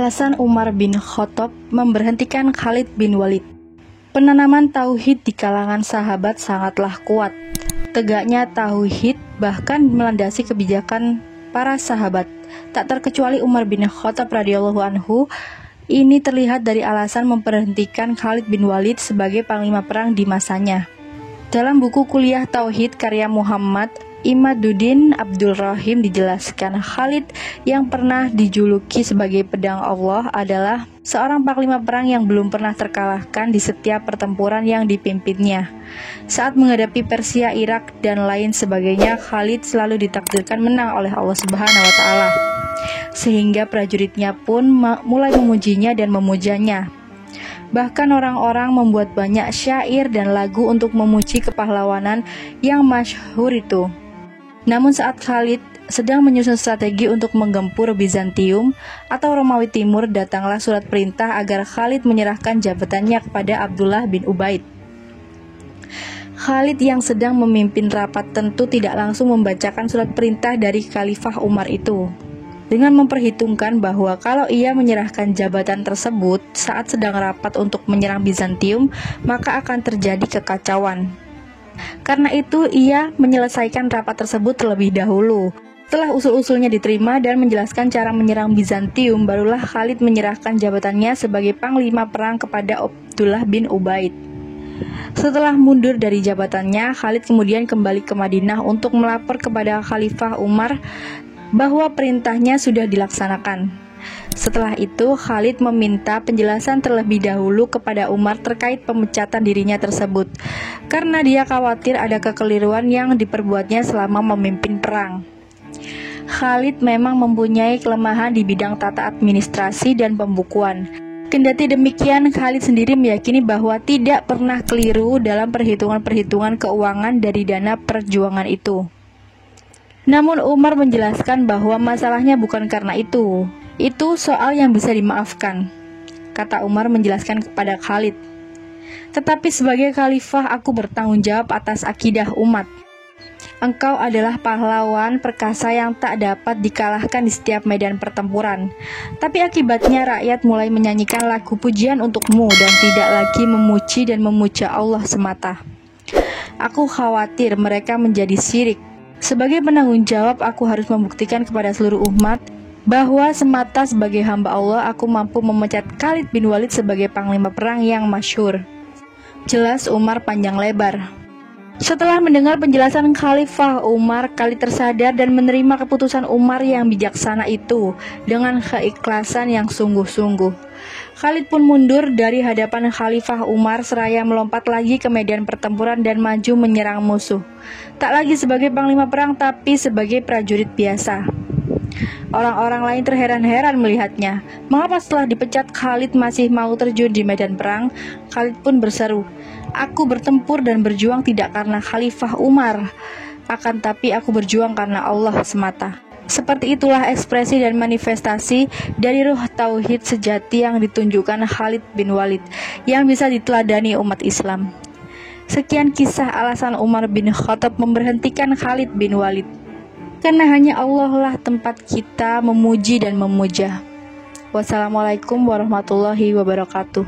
Alasan Umar bin Khattab memberhentikan Khalid bin Walid. Penanaman tauhid di kalangan sahabat sangatlah kuat. Tegaknya tauhid bahkan melandasi kebijakan para sahabat, tak terkecuali Umar bin Khattab radhiyallahu anhu. Ini terlihat dari alasan memberhentikan Khalid bin Walid sebagai panglima perang di masanya. Dalam buku Kuliah Tauhid karya Muhammad Imaduddin Abdul Rahim dijelaskan, Khalid yang pernah dijuluki sebagai pedang Allah adalah seorang panglima perang yang belum pernah terkalahkan di setiap pertempuran yang dipimpinnya. Saat menghadapi Persia, Irak, dan lain sebagainya, Khalid selalu ditakdirkan menang oleh Allah Subhanahu wa Ta'ala, sehingga prajuritnya pun mulai memujinya dan memujanya. Bahkan orang-orang membuat banyak syair dan lagu untuk memuji kepahlawanan yang masyhur itu. Namun saat Khalid sedang menyusun strategi untuk menggempur Bizantium atau Romawi Timur, datanglah surat perintah agar Khalid menyerahkan jabatannya kepada Abdullah bin Ubaid. Khalid yang sedang memimpin rapat tentu tidak langsung membacakan surat perintah dari Khalifah Umar itu, dengan memperhitungkan bahwa kalau ia menyerahkan jabatan tersebut saat sedang rapat untuk menyerang Bizantium, maka akan terjadi kekacauan. Karena itu, ia menyelesaikan rapat tersebut terlebih dahulu. Setelah usul-usulnya diterima dan menjelaskan cara menyerang Bizantium, barulah Khalid menyerahkan jabatannya sebagai panglima perang kepada Abdullah bin Ubaid. Setelah mundur dari jabatannya, Khalid kemudian kembali ke Madinah untuk melapor kepada Khalifah Umar bahwa perintahnya sudah dilaksanakan. Setelah itu, Khalid meminta penjelasan terlebih dahulu kepada Umar terkait pemecatan dirinya tersebut, karena dia khawatir ada kekeliruan yang diperbuatnya selama memimpin perang. Khalid memang mempunyai kelemahan di bidang tata administrasi dan pembukuan. Kendati demikian, Khalid sendiri meyakini bahwa tidak pernah keliru dalam perhitungan-perhitungan keuangan dari dana perjuangan itu. Namun Umar menjelaskan bahwa masalahnya bukan karena itu soal yang bisa dimaafkan. Kata Umar menjelaskan kepada Khalid, tetapi sebagai khalifah aku bertanggung jawab atas akidah umat. Engkau adalah pahlawan perkasa yang tak dapat dikalahkan di setiap medan pertempuran. Tapi akibatnya rakyat mulai menyanyikan lagu pujian untukmu dan tidak lagi memuji dan memuja Allah semata. Aku khawatir mereka menjadi syirik. Sebagai penanggung jawab, aku harus membuktikan kepada seluruh umat bahwa semata sebagai hamba Allah, aku mampu memecat Khalid bin Walid sebagai panglima perang yang masyhur. Jelas Umar panjang lebar. Setelah mendengar penjelasan Khalifah Umar, Khalid tersadar dan menerima keputusan Umar yang bijaksana itu dengan keikhlasan yang sungguh-sungguh. Khalid pun mundur dari hadapan Khalifah Umar seraya melompat lagi ke medan pertempuran dan maju menyerang musuh. Tak lagi sebagai panglima perang, tapi sebagai prajurit biasa. Orang-orang lain terheran-heran melihatnya. Mengapa setelah dipecat Khalid masih mau terjun di medan perang? Khalid pun berseru, aku bertempur dan berjuang tidak karena Khalifah Umar, akan tapi aku berjuang karena Allah semata. Seperti itulah ekspresi dan manifestasi dari ruh tauhid sejati yang ditunjukkan Khalid bin Walid, yang bisa diteladani umat Islam. Sekian kisah alasan Umar bin Khattab memberhentikan Khalid bin Walid. Karena hanya Allah lah tempat kita memuji dan memuja. Wassalamualaikum warahmatullahi wabarakatuh.